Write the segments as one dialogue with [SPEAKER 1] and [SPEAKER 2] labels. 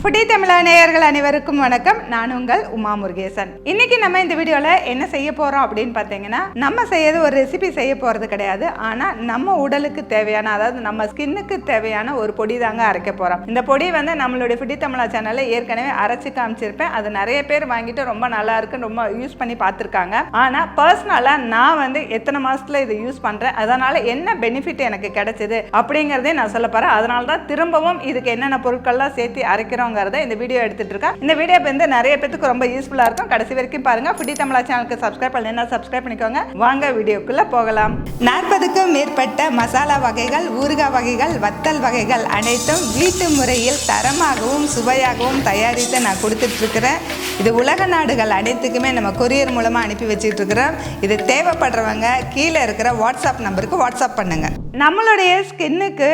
[SPEAKER 1] Foodie தமிழா நேயர்கள் அனைவருக்கும் வணக்கம். நான் உங்கள் உமா முருகேசன். இன்னைக்கு நம்ம இந்த வீடியோல என்ன செய்ய போறோம் அப்படின்னு பார்த்தீங்கன்னா, நம்ம செய்யறது ஒரு ரெசிபி செய்ய போறது கிடையாது. ஆனா நம்ம உடலுக்கு தேவையான, அதாவது நம்ம ஸ்கின்னுக்கு தேவையான ஒரு பொடி தாங்க அரைக்க போறோம். இந்த பொடி வந்து நம்மளுடைய ஃபுடி தமிழா சேனல்ல ஏற்கனவே அரைச்சு காமிச்சிருப்பேன். அது நிறைய பேர் வாங்கிட்டு ரொம்ப நல்லா இருக்குன்னு ரொம்ப யூஸ் பண்ணி பார்த்துருக்காங்க. ஆனா பர்சனலா நான் வந்து எத்தனை மாசத்துல இதை யூஸ் பண்றேன், அதனால என்ன பெனிஃபிட் எனக்கு கிடைச்சது அப்படிங்கறதே நான் சொல்ல போறேன். அதனால தான் திரும்பவும் இதுக்கு என்னென்ன பொருட்கள்லாம் சேர்த்து அரைக்கிறோம் இந்த வீடியோ எடுத்துட்டு இருக்கேன். இந்த வீடியோ வந்து நிறைய பேருக்கு ரொம்ப யூஸ்ஃபுல்லா இருக்கும். கடைசி வரைக்கும் பாருங்க. ஃபுடி தமிழா சேனலுக்கு சப்ஸ்கிரைப் பண்ணலைன்னா சப்ஸ்கிரைப் பண்ணிக்கோங்க. வாங்க வீடியோக்குள்ள போகலாம். 40க்கும் மேற்பட்ட மசாலா வகைகள், ஊறுகாய் வகைகள், வத்தல் வகைகள் அனைத்தும் வீட்டு முறையில் தரமாகவும் சுவையாகவும் தயாரித்து நான் கொடுத்துட்டு இருக்கிறேன். இது உலக நாடுகள் அனைத்துக்குமே நம்ம கொரியர் மூலமா அனுப்பி வச்சுட்டு இருக்கிறோம். இது தேவைப்படுறவங்க கீழே இருக்கிற வாட்ஸ்அப் நம்பருக்கு வாட்ஸ்அப் பண்ணுங்க. நம்மளுடைய ஸ்கின்னுக்கு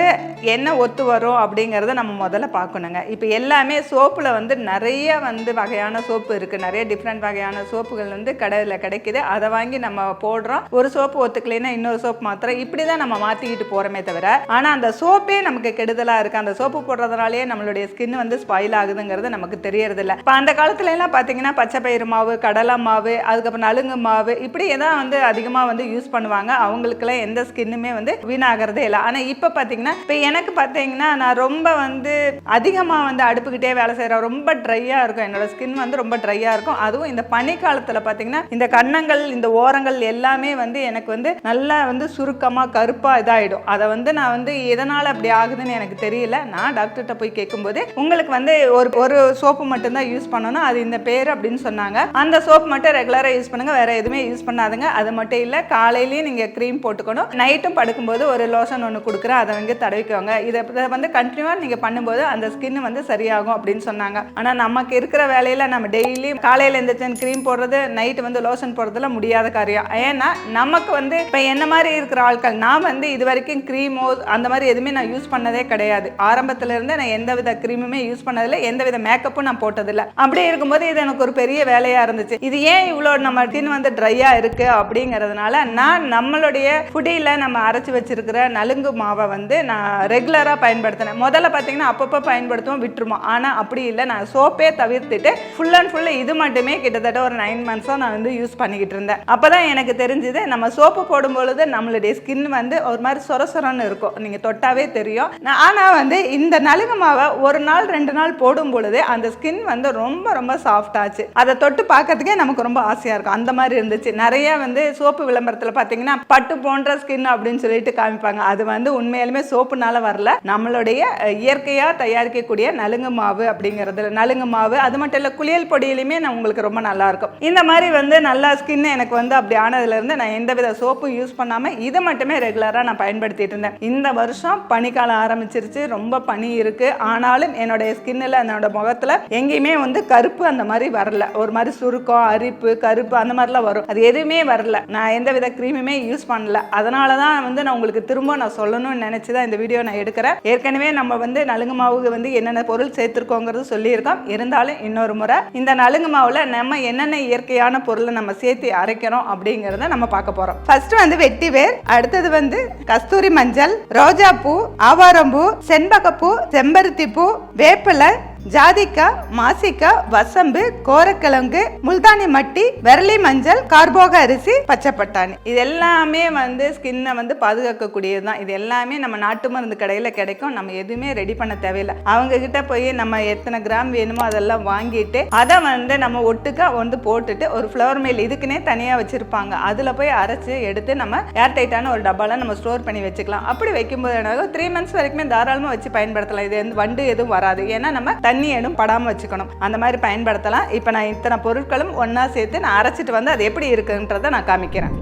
[SPEAKER 1] என்ன ஒத்து வரும் அப்படிங்கிறத நம்ம முதல்ல பார்க்கணுங்க. இப்போ எல்லாமே சோப்பில் வந்து நிறைய வந்து வகையான சோப்பு இருக்குது. நிறைய டிஃப்ரெண்ட் வகையான சோப்புகள் வந்து கடையில் கிடைக்குது. அதை வாங்கி நம்ம போடுறோம். ஒரு சோப்பு ஒத்துக்கலைன்னா இன்னொரு சோப்பு மாத்திரம், இப்படி தான் நம்ம மாற்றிக்கிட்டு போகிறோமே தவிர, ஆனால் அந்த சோப்பே நமக்கு கெடுதலாக இருக்குது. அந்த சோப்பு போடுறதுனாலே நம்மளுடைய ஸ்கின் வந்து ஸ்பாயில் ஆகுதுங்கிறது நமக்கு தெரியறதில்ல. இப்போ அந்த காலத்துல எல்லாம் பார்த்தீங்கன்னா பச்சை பயிறு மாவு, கடலை மாவு, அதுக்கப்புறம் நலுங்கு மாவு, இப்படி தான் வந்து அதிகமாக வந்து யூஸ் பண்ணுவாங்க. அவங்களுக்குலாம் எந்த ஸ்கின்னுமே வந்து வீணாகிறதே இல்லை. ஆனால் இப்போ பார்த்தீங்கன்னா, இப்போ எனக்கு பார்த்தீங்கன்னா நான் ரொம்ப வந்து அதிகமாக வந்து அடுப்புக்கிட்டே வேலை செய்கிறேன். ரொம்ப ட்ரையாக இருக்கும். என்னோட ஸ்கின் வந்து ரொம்ப ட்ரையாக இருக்கும். அதுவும் இந்த பனி காலத்தில் பார்த்தீங்கன்னா இந்த கன்னங்கள், இந்த ஓரங்கள் எல்லாமே வந்து எனக்கு வந்து நல்லா வந்து சுருக்கமாக கருப்பாக இதாகிடும். அதை வந்து நான் வந்து எதனால் அப்படி ஆகுதுன்னு எனக்கு தெரியல. நான் டாக்டர்கிட்ட போய் கேட்கும்போது, உங்களுக்கு வந்து ஒரு சோப்பு மட்டும்தான் யூஸ் பண்ணணும், அது இந்த பேர் அப்படின்னு சொன்னாங்க. அந்த சோப்பு மட்டும் ரெகுலராக யூஸ் பண்ணுங்க, வேற எதுவுமே யூஸ் பண்ணாதுங்க. அது மட்டும் இல்லை, காலையிலேயே நீங்கள் க்ரீம் போட்டுக்கணும். நைட்டும் படுக்கும்போது ஒரு லோஷன் ஒன்று கொடுக்குறேன், அதை வந்து தடவிக்கோங்க. இதை வந்து கண்டினியூவாக நீங்கள் பண்ணும்போது அந்த ஸ்கின் வந்து சரியாகும் அப்படின்னு சொன்னாங்க. ஆனால் நமக்கு இருக்கிற வேலையில் நம்ம டெய்லி காலையில் எழுந்திரிச்சு க்ரீம் போடுறது, நைட்டு வந்து லோஷன் போடுறதுல முடியாத காரியம். ஏன்னா நமக்கு வந்து இப்போ என்ன மாதிரி இருக்கிற ஆட்கள், நான் வந்து இது வரைக்கும் க்ரீமோ அந்த மாதிரி எதுவுமே நான் யூஸ் பண்ணதே கிடையாது. ஆரம்பத்துல இருந்து நான் எந்த வித க்ரீமுமே யூஸ் பண்ணதில்லை, எந்த வித மேக்கப்பும் நான் போட்டதில்லை. அப்படி இருக்கும்போது இது எனக்கு ஒரு பெரிய வேலையாக இருந்துச்சு. இது ஏன் இவ்வளோ நம்ம ஸ்கின் வந்து ட்ரையாக இருக்கு அப்படிங்கிறதுனால நான் நம்மளுடைய ஃபுட்டியில் நம்ம அரைச்சி வச்சிருக்கிற நலுங்கு மாவை வந்து நான் ரெகுலராக பயன்படுத்தினேன். முதல்ல பார்த்தீங்கன்னா அப்பப்போ பயன்படுத்துவோம், விட்டுருவோம். ஆனால் அப்படி இல்லை, நான் சோப்பே தவிர்த்துட்டு ஃபுல் அண்ட் ஃபுல் இது மட்டுமே கிட்டத்தட்ட ஒரு 9 மந்த்ஸாக நான் வந்து யூஸ் பண்ணிக்கிட்டு இருந்தேன். அப்போ தான் எனக்கு தெரிஞ்சுது, நம்ம சோப்பு போடும்பொழுது நம்மளுடைய ஸ்கின் வந்து ஒரு மாதிரி சொரசொரன்னு இருக்கும், நீங்கள் தொட்டாவே தெரியும். ஆனால் வந்து இந்த நலுங்கு மாவை ஒரு நாள் 2 நாள் போடும் பொழுது அந்த ஸ்கின் வந்து ரொம்ப ரொம்ப சாஃப்ட் ஆச்சு. அதை தொட்டு பார்க்கறதுக்கே நமக்கு ரொம்ப ஆசையாக இருக்கும். அந்த மாதிரி இருந்துச்சு. நிறைய வந்து சோப்பு விளம்பரத்தில் பார்த்தீங்கன்னா பட்டு போன்ற ஸ்கின் அப்படின்னு சொல்லிட்டு காமிப்பாங்க. அது வந்து உண்மையாலுமே சோப்புனால வரல, நம்மளுடைய இயற்கையாக தயாரிக்கக்கூடிய நலுங்கு மாவு அப்படிங்கிறது. நலுங்கு மாவு அது மட்டும் இல்லை, குளியல் பொடியிலுமே நான் உங்களுக்கு ரொம்ப நல்லா இருக்கும். இந்த மாதிரி வந்து நல்லா ஸ்கின் எனக்கு வந்து அப்படி ஆனதுலேருந்து நான் எந்த வித சோப்பும் யூஸ் பண்ணாமல் இதை மட்டுமே ரெகுலராக நான் பயன்படுத்திட்டு இருந்தேன். இந்த வருஷம் பனிக்காலம் ஆரம்பிச்சிருச்சு, ரொம்ப பனி இருக்கு. ஆனாலும் என்னுடைய ஸ்கின்னில், என்னோட முகத்தில் எங்கேயுமே வந்து கருப்பு அந்த மாதிரி வரல. ஒரு மாதிரி சுருக்கம், அரிப்பு, கருப்பு அந்த மாதிரிலாம் வரும். அது எதுவுமே வரல. நான் எந்த வித க்ரீமுமே யூஸ் பண்ணல. அதனால தான் வந்து நான் உங்களுக்கு திரும்ப நான் சொல்லணும்னு நினைச்சு தான் இந்த வீடியோ நான் எடுக்கிறேன். ஏற்கனவே நம்ம வந்து நலுங்கு மாவுக்கு வந்து என்னென்ன பொருள் சேர்த்துருக்கோங்கிறது சொல்லியிருக்கோம். இருந்தாலும் இன்னொரு முறை இந்த நலுங்கு மாவுல நம்ம என்னென்ன இயற்கையான பொருளை நம்ம சேர்த்து அரைக்கிறோம் அப்படிங்கிறத நம்ம பார்க்க போறோம். ஃபர்ஸ்ட் வந்து வெட்டி வேர், அடுத்தது வந்து கஸ்தூரி மஞ்சள், ரோஜா பூ, ஆவாரம்பூ, செண்பகப்பூ, செம்பருத்தி பூ, வேப்பிலை, ஜாதிக்காய், மாசிக்காய், வசம்பு, கோரக்கிழங்கு, முல்தானி மட்டி, விரலி மஞ்சள், கார்போக அரிசி, பச்சை பட்டாணி. இது எல்லாமே வந்து ஸ்கின்னை வந்து பாதுகாக்கக்கூடியது தான். இது எல்லாமே நம்ம நாட்டு மருந்து கடையில் கிடைக்கும். நம்ம எதுவுமே ரெடி பண்ண தேவையில்லை. அவங்க கிட்ட போய் நம்ம எத்தனை கிராம் வேணுமோ அதெல்லாம் வாங்கிட்டு அதை வந்து நம்ம ஒட்டுக்கா வந்து போட்டுட்டு ஒரு ஃப்ளவர் மேல் இதுக்குன்னே தனியாக வச்சிருப்பாங்க. அதில் போய் அரைச்சி எடுத்து நம்ம ஏர் டைட்டான ஒரு டப்பால நம்ம ஸ்டோர் பண்ணி வச்சுக்கலாம். அப்படி வைக்கும்போது என்ன, 3 மந்த்ஸ் வரைக்குமே தாராளமாக வச்சு பயன்படுத்தலாம். இது வந்து வண்டு எதுவும் வராது. ஏன்னா நம்ம தண்ணி எதுவும் படாமல் வச்சுக்கணும். அந்த மாதிரி பயன்படுத்தலாம். இப்போ நான் இத்தனை பொருட்களும் ஒன்றா சேர்த்து நான் அரைச்சிட்டு வந்து அது எப்படி இருக்குன்றதை நான் காமிக்கிறேன்.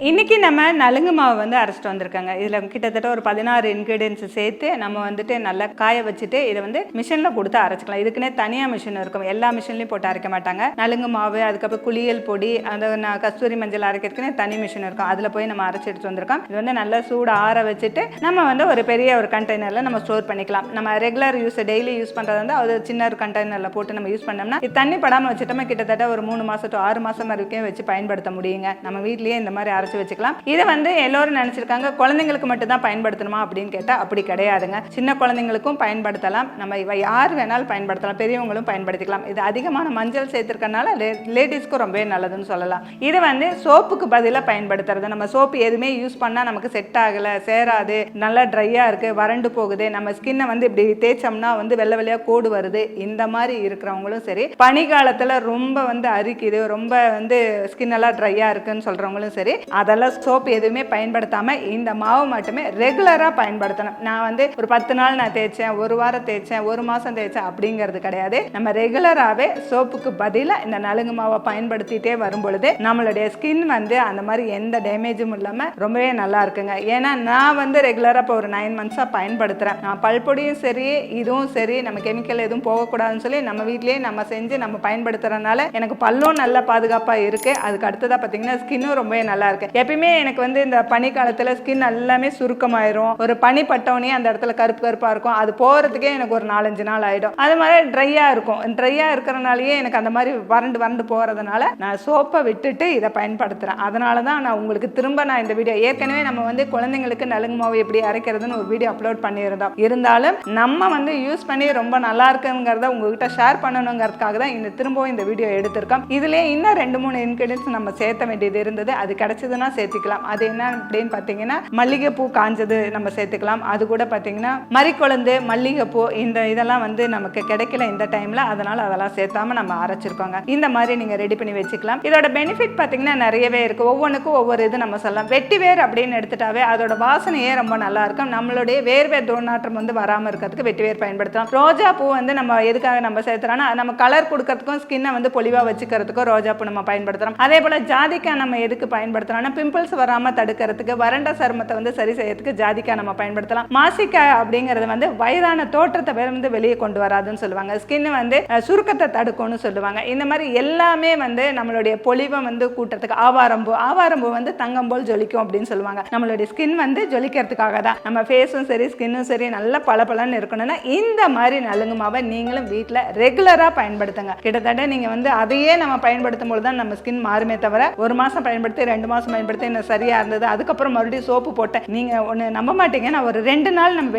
[SPEAKER 1] இன்னைக்கு நம்ம நலுங்கு மாவு வந்து அரைச்சிட்டு வந்திருக்காங்க. இதில் கிட்டத்தட்ட ஒரு 16 இன்க்ரீடியன்ஸ் சேர்த்து நம்ம வந்துட்டு நல்லா காய வச்சுட்டு இதை வந்து மிஷினில் கொடுத்து அரைச்சிக்கலாம். இதுக்குன்னே தனியாக மிஷின் இருக்கும், எல்லா மிஷின்லையும் போட்டு அரைக்க மாட்டாங்க. நலுங்கு மாவு, அதுக்கப்புறம் குளியல் பொடி, அந்த கஸ்தூரி மஞ்சள் அரைக்கிறதுக்குன்னே தனி மிஷின் இருக்கும். அதில் போய் நம்ம அரைச்சி எடுத்து வந்திருக்கோம். இது வந்து நல்லா சூடு ஆற வச்சுட்டு நம்ம வந்து ஒரு பெரிய ஒரு கண்டெய்னரில் நம்ம ஸ்டோர் பண்ணிக்கலாம். நம்ம ரெகுலர் யூஸ் டெய்லி யூஸ் பண்ணுறது வந்து அது சின்ன ஒரு கண்டெய்னரில் போட்டு நம்ம யூஸ் பண்ணோம்னா இது தண்ணி படாமல் வச்சுட்டோம்னா கிட்டத்தட்ட ஒரு 3 மாதம் to 6 மாதம் வரைக்கும் வச்சு பயன்படுத்த முடியுங்க. நம்ம வீட்லேயே இந்த மாதிரி அரைச்சி வச்சுக்கலாம். இதை வந்து எல்லோரும் நினைச்சிருக்காங்க குழந்தைங்களுக்கு மட்டும் தான் பயன்படுத்தணுமா அப்படின்னு கேட்டா அப்படி கிடையாதுங்க. சின்ன குழந்தைங்களுக்கும் பயன்படுத்தலாம், நம்ம யார் வேணாலும் பயன்படுத்தலாம், பெரியவங்களும் பயன்படுத்திக்கலாம். இது அதிகமான மஞ்சள் சேர்த்திருக்கனால லேடிஸ்க்கும் ரொம்பவே நல்லதுன்னு சொல்லலாம். இது வந்து சோப்புக்கு பதிலாக பயன்படுத்துறது. நம்ம சோப்பு எதுவுமே யூஸ் பண்ணா நமக்கு செட் ஆகல, சேராது, நல்லா ட்ரையா இருக்கு, வறண்டு போகுது, நம்ம ஸ்கின்னை வந்து இப்படி தேய்ச்சோம்னா வந்து வெள்ளை வெள்ளையா கோடு வருது, இந்த மாதிரி இருக்கிறவங்களும் சரி, பனிக்காலத்துல ரொம்ப வந்து அரிக்குது, ரொம்ப வந்து ஸ்கின் எல்லாம் ட்ரையா இருக்குன்னு சொல்றவங்களும் சரி, அதெல்லாம் சோப்பு எதுவுமே பயன்படுத்தாம இந்த மாவு மட்டுமே ரெகுலரா பயன்படுத்தணும். நான் வந்து ஒரு 10 நாள் நான் தேய்ச்சேன், ஒரு வாரம் தேய்ச்சேன், ஒரு மாசம் தேய்ச்சேன் அப்படிங்கிறது கிடையாது. நம்ம ரெகுலராகவே சோப்புக்கு பதிலாக இந்த நலுங்கு மாவை பயன்படுத்திட்டே வரும் பொழுது நம்மளுடைய ஸ்கின் வந்து அந்த மாதிரி எந்த டேமேஜும் இல்லாம ரொம்பவே நல்லா இருக்குங்க. ஏன்னா நான் வந்து ரெகுலரா இப்போ ஒரு 9 மந்த்ஸா பயன்படுத்துறேன். நான் பல்பொடியும் சரி இதுவும் சரி நம்ம கெமிக்கல் எதுவும் போகக்கூடாதுன்னு சொல்லி நம்ம வீட்லயே நம்ம செஞ்சு நம்ம பயன்படுத்துறதுனால எனக்கு பல்லும் நல்ல பாதுகாப்பா இருக்கு. அதுக்கு அடுத்ததா பார்த்தீங்கன்னா ஸ்கின்னும் ரொம்பவே நல்லா இருக்கு. எப்பயுமே எனக்கு வந்து இந்த பனி காலத்துல ஸ்கின் எல்லாமே சுருக்கமாயிரும், ஒரு பனி பட்டவனே அந்த இடத்துல கருப்பு கருப்பா இருக்கும், அது போறதுக்கே எனக்கு ஒரு 4-5 நாள் ஆயிடும். அது மாதிரி ட்ரையா இருக்கும். ட்ரையா இருக்கிறனாலயே எனக்கு அந்த மாதிரி வறண்டு போறதுனால நான் சோப்பை விட்டுட்டு இதை பயன்படுத்துறேன். அதனாலதான் நான் உங்களுக்கு திரும்ப நான் இந்த வீடியோ ஏற்கனவே நம்ம வந்து குழந்தைங்களுக்கு நலுங்கு மாவு எப்படி அரைக்கிறதுன்னு ஒரு வீடியோ அப்லோட் பண்ணியிருந்தோம். இருந்தாலும் நம்ம வந்து யூஸ் பண்ணி ரொம்ப நல்லா இருக்குங்கிறத உங்ககிட்ட ஷேர் பண்ணணுங்கிறதுக்காக தான் இந்த திரும்பவும் இந்த வீடியோ எடுத்திருக்கோம். இதுலயே இன்னும் 2-3 இன்கிரீடியன்ஸ் நம்ம சேர்த்த வேண்டியது இருந்தது. அது கிடைச்சதுன்னா சேர்த்துக்கலாம். அது என்ன அப்படின்னு பார்த்தீங்கன்னா மல்லிகைப்பூ காஞ்சது நம்ம சேர்த்துக்கலாம். அது கூட பார்த்தீங்கன்னா மறிக்குழந்து, மல்லிகைப்பூ, இதெல்லாம் வந்து நமக்கு கிடைக்கல இந்த டைம்ல, அதனால அதெல்லாம் சேர்த்தாம நம்ம அரைச்சிருக்கோங்க. இந்த மாதிரி நீங்க ரெடி பண்ணி வச்சுக்கலாம். இதோட பெனிஃபிட் பார்த்தீங்கன்னா நிறையவே இருக்கு. ஒவ்வொன்றுக்கும் ஒவ்வொரு இது நம்ம சொல்லலாம். வெட்டி வேர் அப்படின்னு எடுத்துட்டாவே அதோட வாசனையே ரொம்ப நல்லா இருக்கும். நம்மளுடைய வேர்வை துர்நாற்றம் வந்து வராம இருக்கிறதுக்கு வெட்டி வேர் பயன்படுத்தலாம். ரோஜா பூ வந்து நம்ம எதுக்காக நம்ம சேர்த்துறோம்னா நம்ம கலர் கொடுக்கறதுக்கும் ஸ்கின்னை வந்து பொலிவா வச்சுக்கிறதுக்கும் ரோஜா பூ நம்ம பயன்படுத்துறோம். அதே போல ஜாதிக்காய் நம்ம எதுக்கு பயன்படுத்துறோம்னா பிம்பிள்ஸ் வராம தடுக்கிறதுக்கு, வறண்ட சருமத்தை வந்து சரி செய்யறதுக்கு ஜாதிக்காய் நம்ம பயன்படுத்தலாம். மாசிக்காய் அப்படிங்கிறது வந்து வயதான தோற்றத்தை வந்து வெளியே கொண்டு வராதுன்னு சொல்லுவாங்க. ஸ்கின் வந்து சுருக்கத்தை தடுக்கும்னு சொல்லுவாங்க. இந்த மாதிரி எல்லாமே வந்து நம்மளுடைய பொலிவை வந்து கூட்டுறதுக்கு. ஆவாரம்பூ வந்து தங்கம் போல் ஜொலிக்கும் அப்படின்னு சொல்லுவாங்க. நம்மளுடைய ஸ்கின் வந்து ஜொலிக்கிறதுக்காக தான். நம்ம ஃபேஸும் சரி ஸ்கின்னும் சரி நல்ல பளபளன்னு இருக்கணும்னா இந்த மாதிரி நலுங்கு மாவை நீங்களும் வீட்டில் ரெகுலரா பயன்படுத்துங்க. கிட்டத்தட்ட நீங்க வந்து அதையே நம்ம பயன்படுத்தும் போது தான் நம்ம ஸ்கின் மாறுமே தவிர 1 மாசம் பயன்படுத்தி 2 மாசம் பயன்படுத்தி என்ன சரியா இருந்தது அதுக்கப்புறம் மறுபடியும் சோப்பு போட்டேன் நீங்க ஒன்று நம்ப மாட்டீங்க. நான் ஒரு 2 நாள் நம்ம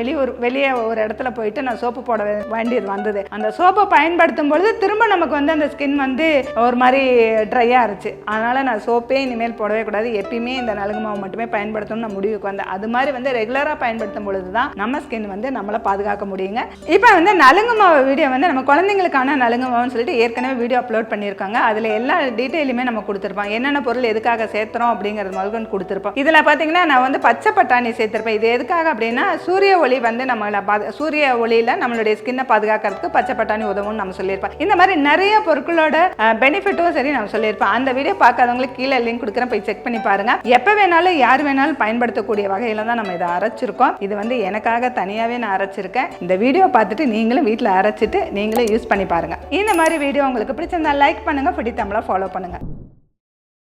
[SPEAKER 1] வெளியே ஒரு இடத்துல போயிட்டு நான் சோப்பு போட வேண்டியது வந்தது. அந்த சோப்பை பயன்படுத்தும் பொழுது திரும்ப நமக்கு வந்து அந்த ஸ்கின் வந்து ஒரு மாதிரி ட்ரையா இருந்துச்சு. அதனால நான் சோப்பே இனிமேல் போடவே கூடாது, எப்பயுமே இந்த நலுங்கு மாவு மட்டுமே பயன்படுத்தணும்னு நான் முடிவுக்கு வந்தேன். அது மாதிரி வந்து ரெகுலரா பயன்படுத்தும் பொழுதுதான் நம்ம ஸ்கின் வந்து நம்மளை பாதுகாக்க முடியுங்க. இப்போ வந்து நலுங்கு மாவு வீடியோ வந்து நம்ம குழந்தைங்களுக்கான நலுங்கு மாவுன்னு சொல்லிட்டு ஏற்கனவே வீடியோ அப்லோட் பண்ணியிருக்காங்க. அதுல எல்லா டீட்டெயிலுமே நம்ம கொடுத்துருப்போம். என்னென்ன பொருள் எதுக்காக சேர்த்துறோம் அப்படிங்கிறது முதல்கொண்டு கொடுத்துருப்போம். இதுல பாத்தீங்கன்னா நான் வந்து பச்சை பட்டாணி சேர்த்திருப்பேன். இது எதுக்காக அப்படின்னா சூரிய ஒளி வந்து சூரிய ஒளியில நம்மளுடைய ஸ்கின்னை பாதுகாக்கிறதுக்கு பச்சை பட்டாணி உதவும் நம்ம சொல்லியிருப்போம். இந்த மாதிரி நிறைய பொருட்களோட பெனிஃபிட்டும் சரி நம்ம சொல்லியிருப்போம். அந்த வீடியோ பார்க்காதவங்களுக்கு கீழே லிங்க் கொடுக்குறேன், போய் செக் பண்ணி பாருங்க. எப்ப வேணாலும் யார் வேணாலும் பயன்படுத்தக்கூடிய வகையில தான் நம்ம இதை அரைச்சிருக்கோம். இது வந்து எனக்காக தனியாவே நான் அரைச்சிருக்கேன். இந்த வீடியோ பார்த்துட்டு நீங்களும் வீட்டில் அரைச்சிட்டு நீங்களும் யூஸ் பண்ணி பாருங்க. இந்த மாதிரி வீடியோ உங்களுக்கு பிடிச்சிருந்தா லைக் பண்ணுங்க, பிடித்தமிழா ஃபாலோ பண்ணுங்க.